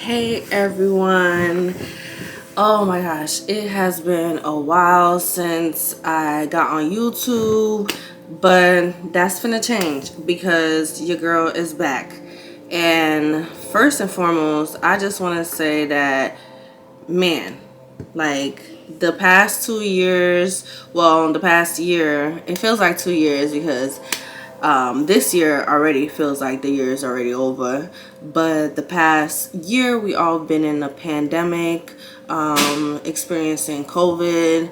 Hey everyone. Oh my gosh, it has been a while since I got on YouTube, but that's finna change because your girl is back. And first and foremost, I just want to say that, man, like the past 2 years, well, the past year, it feels like 2 years because this year already feels like the year is already over. But the past year, we all been in a pandemic, experiencing COVID,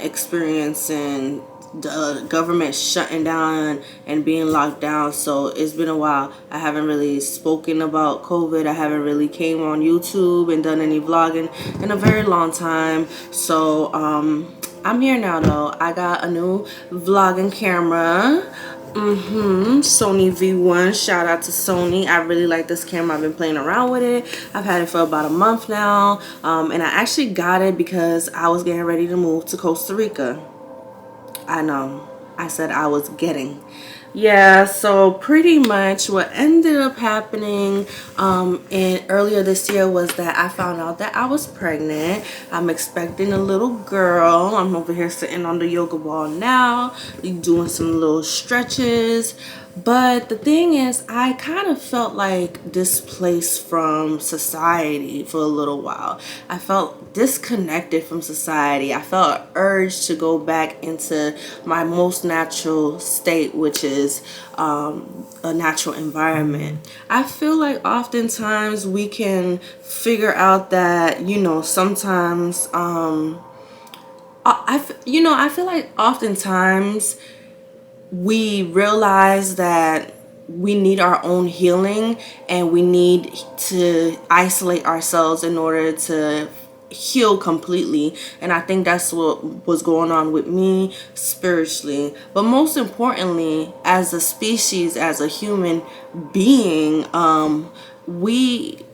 experiencing the government shutting down and being locked down. So it's been a while. I haven't really spoken about COVID. I haven't really came on YouTube and done any vlogging in a very long time. So I'm here now though. I got a new vlogging camera. Sony V1. Shout out to Sony. I really like this camera. I've been playing around with it. I've had it for about a month now. And I actually got it because I was getting ready to move to Costa Rica. I know. I said I was getting. Yeah, so pretty much what ended up happening earlier this year was that I found out that I was pregnant. I'm expecting a little girl. I'm over here sitting on the yoga ball now, doing some little stretches. But the thing is, I kind of felt like displaced from society for a little while. I felt disconnected from society. I felt an urge to go back into my most natural state, which is a natural environment. I feel like oftentimes we can figure out that, sometimes, I feel like oftentimes we realize that we need our own healing and we need to isolate ourselves in order to heal completely. And I think that's what was going on with me spiritually. But most importantly, as a species, as a human being, we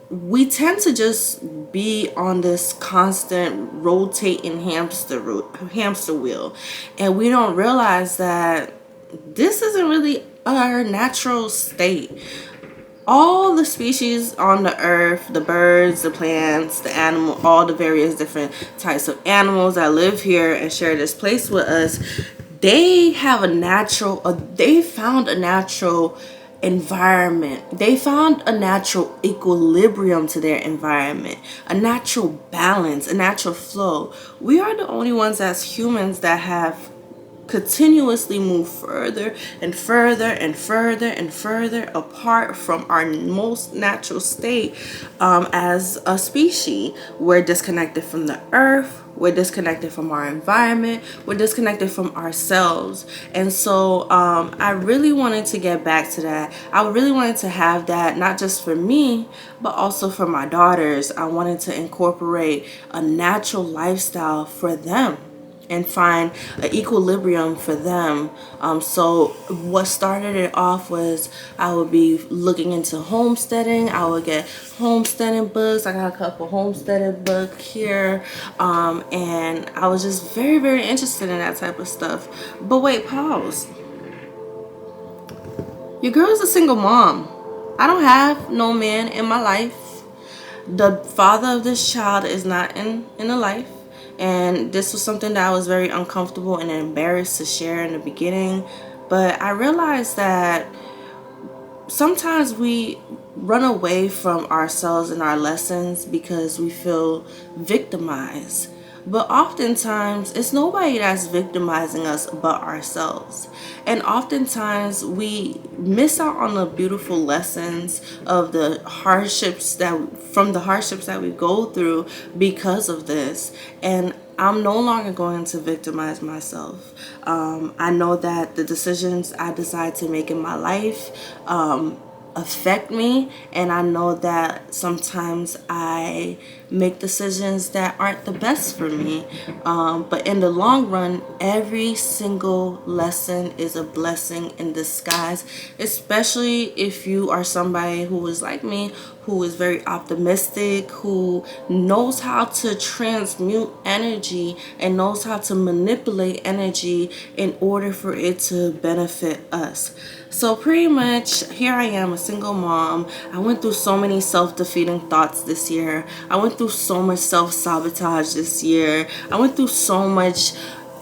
tend to just be on this constant rotating hamster wheel, and we don't realize that this isn't really our natural state. All the species on the earth, the birds, the plants, the animal, all the various different types of animals that live here and share this place with us, they have they found a natural environment. They found a natural equilibrium to their environment, a natural balance, a natural flow. We are the only ones as humans that have continuously move further and further and further and further apart from our most natural state. As a species, we're disconnected from the earth, we're disconnected from our environment, we're disconnected from ourselves. And so I really wanted to get back to that. I really wanted to have that, not just for me, but also for my daughters. I wanted to incorporate a natural lifestyle for them and find an equilibrium for them. So what started it off was I would be looking into homesteading. I would get homesteading books. I got a couple homesteading books here. And I was just very, very interested in that type of stuff. But wait, pause. Your girl's a single mom. I don't have no man in my life. The father of this child is not in the life. And this was something that I was very uncomfortable and embarrassed to share in the beginning. But I realized that sometimes we run away from ourselves and our lessons because we feel victimized. But oftentimes, it's nobody that's victimizing us but ourselves. And oftentimes, we miss out on the beautiful lessons of the hardships that we go through because of this. And I'm no longer going to victimize myself. I know that the decisions I decide to make in my life affect me, and I know that sometimes I make decisions that aren't the best for me. But in the long run, every single lesson is a blessing in disguise, especially if you are somebody who is like me, who is very optimistic, who knows how to transmute energy and knows how to manipulate energy in order for it to benefit us. So pretty much here I am, a single mom. I went through so many self-defeating thoughts this year. I went through so much self-sabotage this year. I went through so much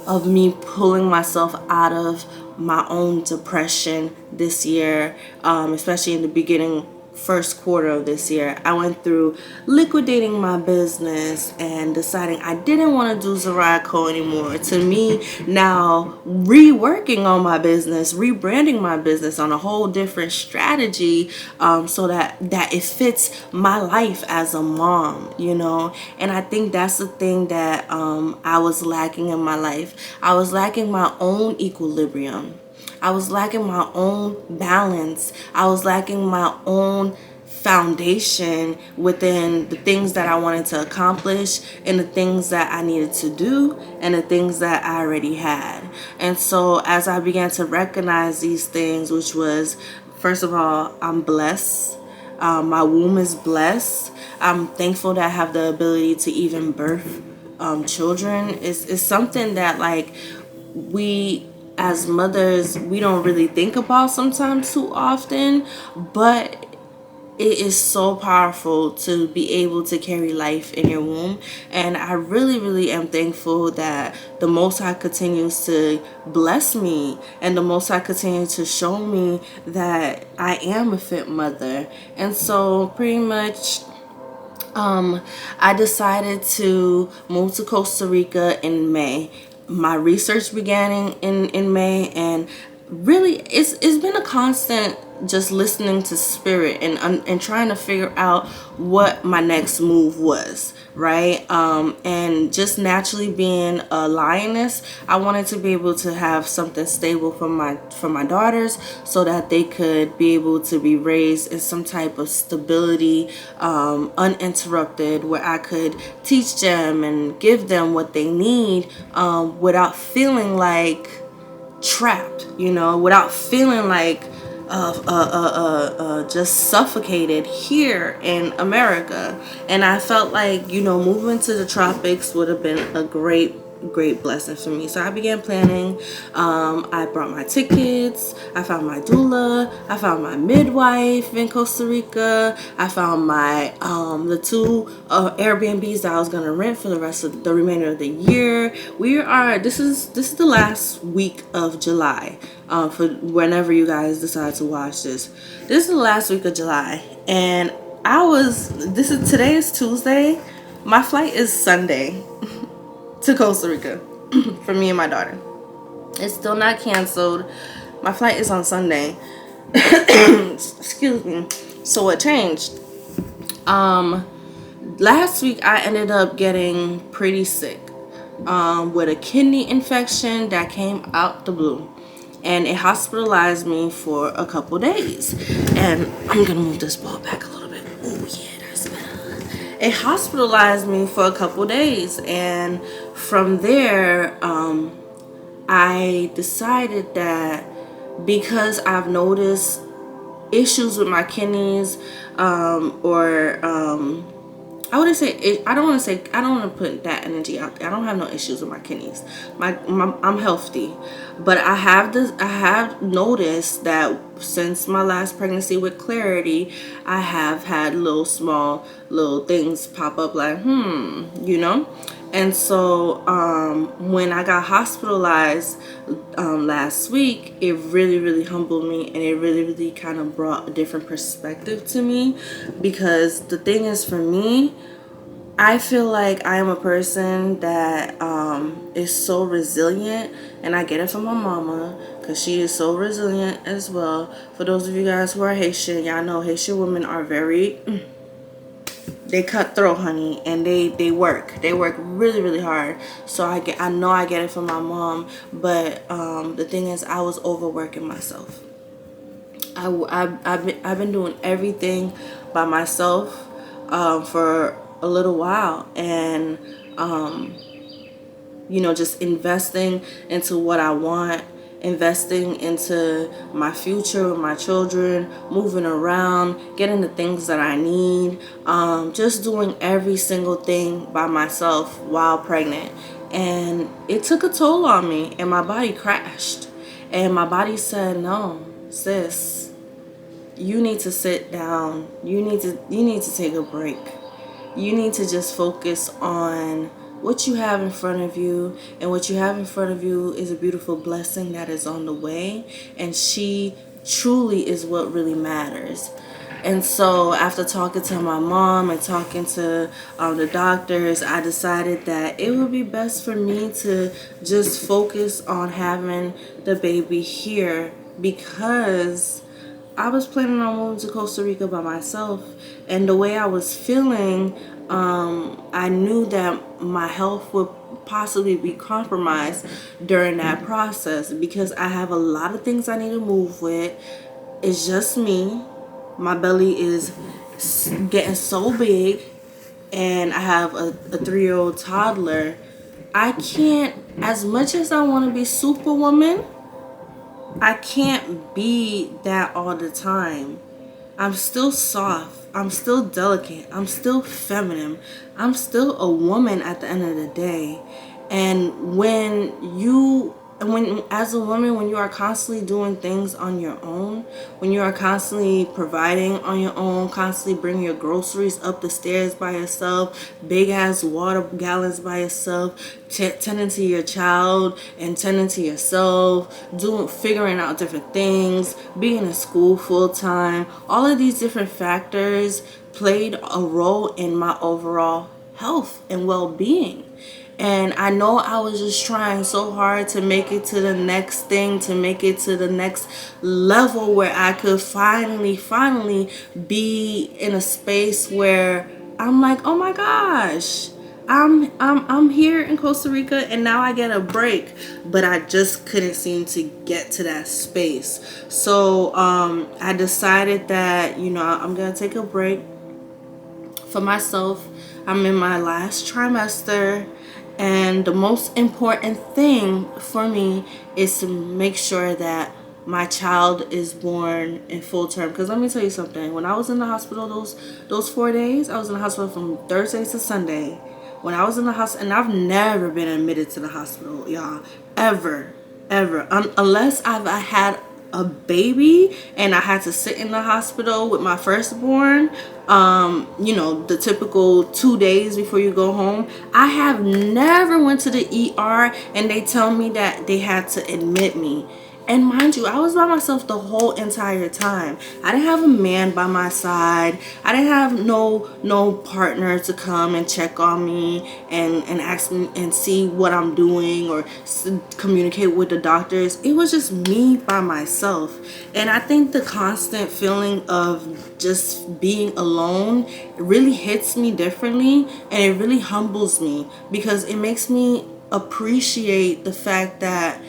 of me pulling myself out of my own depression this year, especially in the beginning first quarter of this year. I went through liquidating my business and deciding I didn't want to do Zariah Co anymore. To me, now reworking on my business, rebranding my business on a whole different strategy, so that it fits my life as a mom, you know. And I think that's the thing that I was lacking in my life. I was lacking my own equilibrium. I was lacking my own balance. I was lacking my own foundation within the things that I wanted to accomplish and the things that I needed to do and the things that I already had. And so as I began to recognize these things, which was, first of all, I'm blessed. My womb is blessed. I'm thankful that I have the ability to even birth children. It's something that, like, we as mothers, we don't really think about sometimes too often, but it is so powerful to be able to carry life in your womb. And I really, really am thankful that the Most High continues to bless me and the Most High continues to show me that I am a fit mother. And so pretty much I decided to move to Costa Rica in May. My research began in May, and really it's been a constant just listening to spirit and trying to figure out what my next move was, right? And just naturally being a lioness, I wanted to be able to have something stable for my daughters so that they could be able to be raised in some type of stability, uninterrupted, where I could teach them and give them what they need, without feeling like trapped, you know, without feeling like just suffocated here in America. And I felt like, you know, moving to the tropics would have been a great blessing for me. So I began planning. I brought my tickets. I found my doula. I found my midwife in Costa Rica. I found my the two Airbnbs that I was gonna rent for the remainder of the year. This is the last week of July. For whenever you guys decide to watch this. This is the last week of July, and today is Tuesday. My flight is Sunday to Costa Rica for me and my daughter. It's still not canceled. My flight is on Sunday. Excuse me. So what changed? Last week I ended up getting pretty sick with a kidney infection that came out the blue. And it hospitalized me for a couple days. And I'm gonna move this ball back a little bit. Oh yeah, that's better. It hospitalized me for a couple days, and from there, I decided that because I've noticed issues with my kidneys, I wouldn't say it, I don't want to put that energy out there. I don't have no issues with my kidneys. I'm healthy, but I have noticed that since my last pregnancy with Clarity, I have had little things pop up, like you know. And so when I got hospitalized last week, it really humbled me, and it really kind of brought a different perspective to me. Because the thing is, for me, I feel like I am a person that is so resilient, and I get it from my mama because she is so resilient as well. For those of you guys who are Haitian, y'all know Haitian women are very they cut throat, honey, and they work really hard. So I know I get it from my mom. But the thing is, I was overworking myself. I've been doing everything by myself for a little while, and just investing into what I want, investing into my future with my children, moving around, getting the things that I need, just doing every single thing by myself while pregnant. And it took a toll on me, and my body crashed. And my body said, no, sis, you need to sit down. You need to take a break. You need to just focus on what you have in front of you, and what you have in front of you is a beautiful blessing that is on the way, and she truly is what really matters. And so after talking to my mom and talking to the doctors, I decided that it would be best for me to just focus on having the baby here, because I was planning on moving to Costa Rica by myself, and the way I was feeling, I knew that my health would possibly be compromised during that process, because I have a lot of things I need to move with. It's just me. My belly is getting so big, and I have a 3-year-old toddler. I can't, as much as I want to be Superwoman, I can't be that all the time. I'm still soft. I'm still delicate. I'm still feminine. I'm still a woman at the end of the day. And as a woman, when you are constantly doing things on your own, when you are constantly providing on your own, constantly bringing your groceries up the stairs by yourself, big ass water gallons by yourself, tending to your child and tending to yourself, figuring out different things, being in school full time, all of these different factors played a role in my overall health and well-being. And I know I was just trying so hard to make it to the next thing, to make it to the next level where I could finally be in a space where I'm like, oh my gosh, I'm here in Costa Rica, and now I get a break. But I just couldn't seem to get to that space. So I decided that, I'm gonna take a break for myself. I'm in my last trimester, and the most important thing for me is to make sure that my child is born in full term. Because let me tell you something. When I was in the hospital those 4 days, I was in the hospital from Thursday to Sunday. When I was in the hospital, and I've never been admitted to the hospital, y'all, ever. Unless I had a baby and I had to sit in the hospital with my firstborn, the typical 2 days before you go home. I have never went to the ER and they tell me that they had to admit me. And mind you, I was by myself the whole entire time. I didn't have a man by my side. I didn't have no partner to come and check on me and ask me and see what I'm doing or communicate with the doctors. It was just me by myself. And I think the constant feeling of just being alone really hits me differently, and it really humbles me, because it makes me appreciate the fact that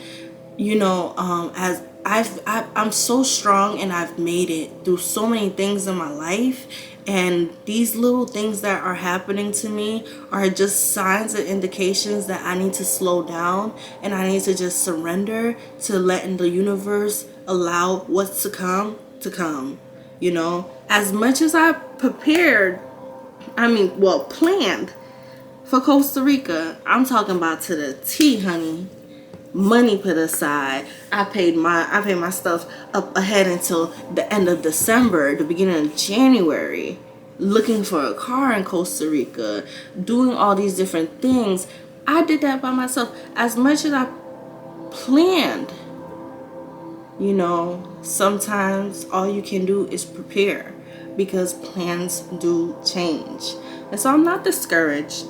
as I'm so strong, and I've made it through so many things in my life, and these little things that are happening to me are just signs and indications that I need to slow down, and I need to just surrender to letting the universe allow what's to come. As much as I planned for Costa Rica, I'm talking about to the T, honey. Money put aside. I paid my stuff up ahead until the end of December, the beginning of January, looking for a car in Costa Rica, doing all these different things. I did that by myself. As much as I planned, sometimes all you can do is prepare, because plans do change. And so I'm not discouraged.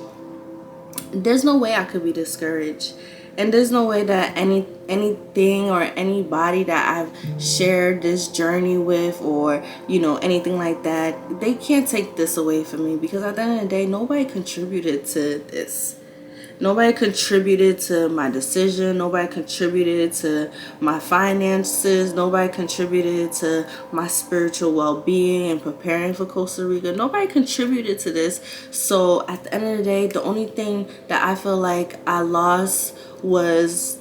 There's no way I could be discouraged. And there's no way that anything or anybody that I've shared this journey with, or anything like that, they can't take this away from me, because at the end of the day, nobody contributed to this. Nobody contributed to my decision. Nobody contributed to my finances. Nobody contributed to my spiritual well-being and preparing for Costa Rica. Nobody contributed to this. So at the end of the day, the only thing that I feel like I lost goes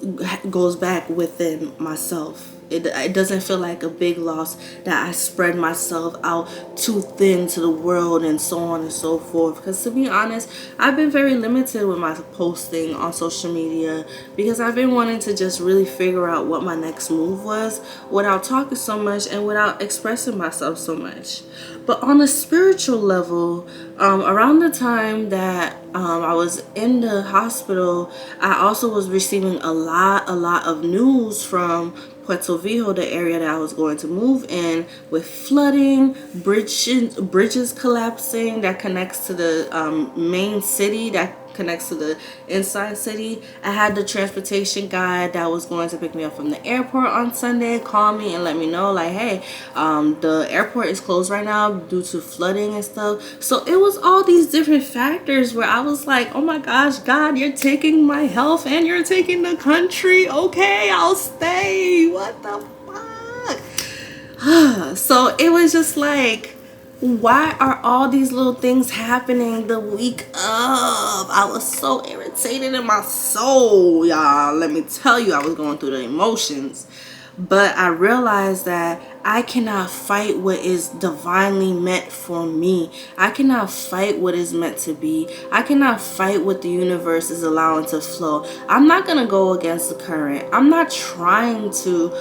back within myself. It doesn't feel like a big loss that I spread myself out too thin to the world and so on and so forth. Because to be honest, I've been very limited with my posting on social media because I've been wanting to just really figure out what my next move was without talking so much and without expressing myself so much. But on a spiritual level, around the time that I was in the hospital, I also was receiving a lot of news from Puerto Viejo, the area that I was going to move in, with flooding, bridges collapsing that connects to the main city, that connects to the inside city. I had the transportation guy that was going to pick me up from the airport on Sunday call me and let me know, like, hey, the airport is closed right now due to flooding and stuff. So it was all these different factors where I was like, oh my gosh, God, you're taking my health and you're taking the country. Okay, I'll stay. What the fuck? So it was just like, why are all these little things happening the week of? I was so irritated in my soul, y'all. Let me tell you, I was going through the emotions. But I realized that I cannot fight what is divinely meant for me. I cannot fight what is meant to be. I cannot fight what the universe is allowing to flow. I'm not going to go against the current. I'm not trying to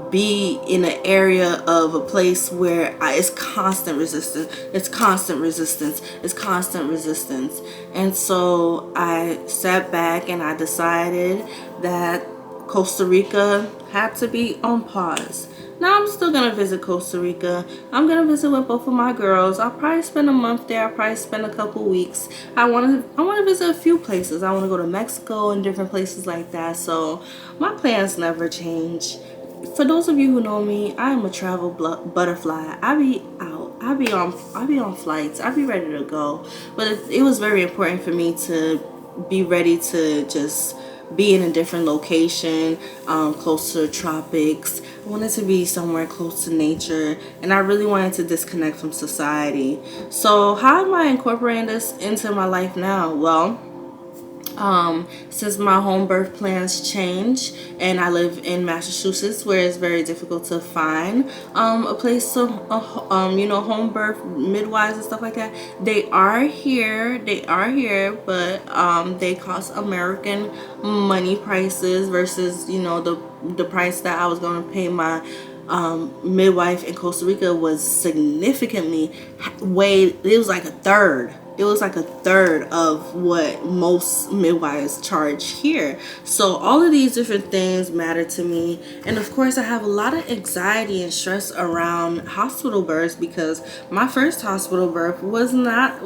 be in an area of a place where it's constant resistance. It's constant resistance. It's constant resistance. And so I sat back and I decided that Costa Rica had to be on pause. Now I'm still gonna visit Costa Rica. I'm gonna visit with both of my girls. I'll probably spend a month there. I'll probably spend a couple weeks. I wanna visit a few places. I wanna go to Mexico and different places like that. So my plans never change. For those of you who know me, I am a travel butterfly. I be out. I be on flights. I be ready to go. But it was very important for me to be ready to just be in a different location, close to the tropics. I wanted to be somewhere close to nature, and I really wanted to disconnect from society. So how am I incorporating this into my life now? Well, since my home birth plans change and I live in Massachusetts, where it's very difficult to find a place to home birth midwives and stuff like that. They are here, but they cost American money prices versus the price that I was going to pay my midwife in Costa Rica was significantly it was like a third. It was like a third of what most midwives charge here. So all of these different things matter to me. And of course, I have a lot of anxiety and stress around hospital births because my first hospital birth was not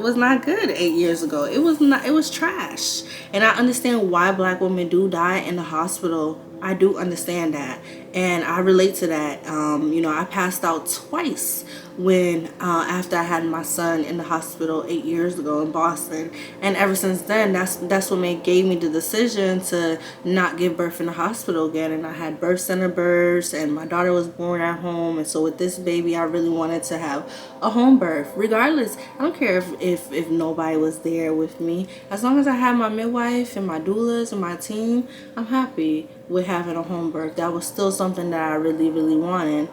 good 8 years ago. It was trash. And I understand why Black women do die in the hospital. I do understand that. And I relate to that. I passed out twice when after I had my son in the hospital 8 years ago in Boston, and ever since then that's what gave me the decision to not give birth in the hospital again. And I had birth center births, and my daughter was born at home, and so with this baby I really wanted to have a home birth regardless. I don't care if nobody was there with me. As long as I had my midwife and my doulas and my team, I'm happy with having a home birth. That was still something that I really wanted.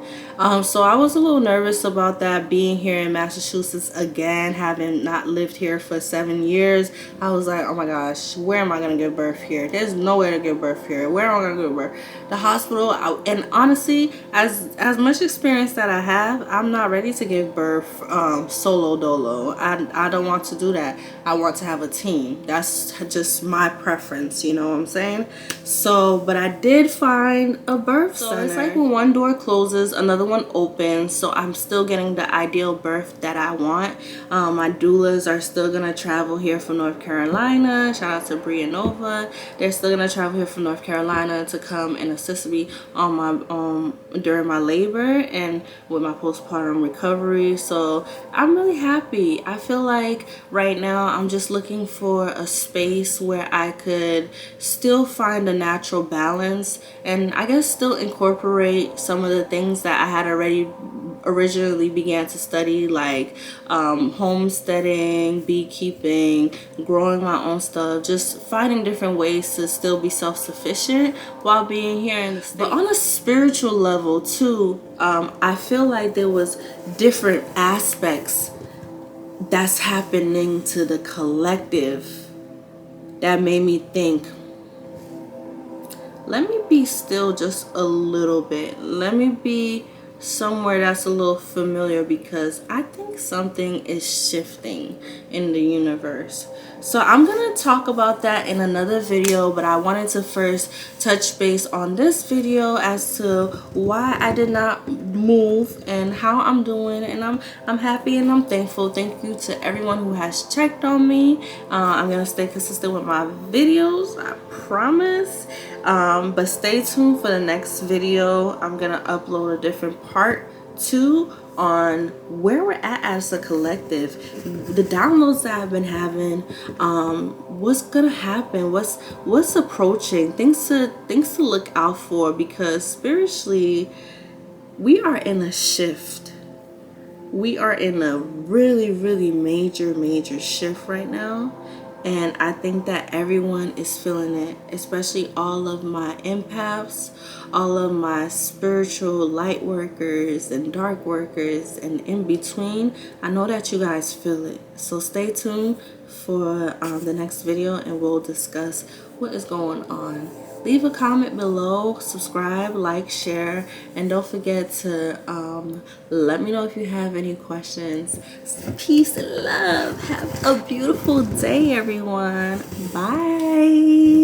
So I was a little nervous about that, being here in Massachusetts again, having not lived here for 7 years. I was like, oh my gosh, where am I gonna give birth here? There's nowhere to give birth here. Where am I gonna give birth? The hospital. And honestly, as much experience that I have, I'm not ready to give birth solo dolo. I don't want to do that. I want to have a team. That's just my preference, you know what I'm saying? So, but I did find a birth birth center. So it's like when one door closes, another one opens. So I'm still getting the ideal birth that I want. My doulas are still gonna travel here from North Carolina. Shout out to Bria and Nova. They're still gonna travel here from North Carolina to come and assist me on my during my labor and with my postpartum recovery. So I'm really happy. I feel like right now I'm just looking for a space where I could still find a natural balance and I guess still incorporate some of the things that I had originally began to study, like homesteading, beekeeping, growing my own stuff, just finding different ways to still be self-sufficient while being here in the States. But on a spiritual level too, I feel like there was different aspects that's happening to the collective that made me think, let me be still just a little bit. Let me be somewhere that's a little familiar, because I think something is shifting in the universe. So I'm gonna talk about that in another video, but I wanted to first touch base on this video as to why I did not move and how I'm doing, and I'm happy and I'm thankful. Thank you to everyone who has checked on me. I'm gonna stay consistent with my videos, I promise. But stay tuned for the next video. I'm gonna upload a different part 2 on where we're at as a collective, the downloads that I've been having, what's gonna happen, what's approaching, things to look out for, because spiritually we are in a shift. We are in a really major shift right now. And I think that everyone is feeling it, especially all of my empaths, all of my spiritual light workers and dark workers and in between. I know that you guys feel it. So stay tuned for the next video and we'll discuss what is going on. Leave a comment below, subscribe, like, share, and don't forget to let me know if you have any questions. Peace and love. Have a beautiful day, everyone. Bye.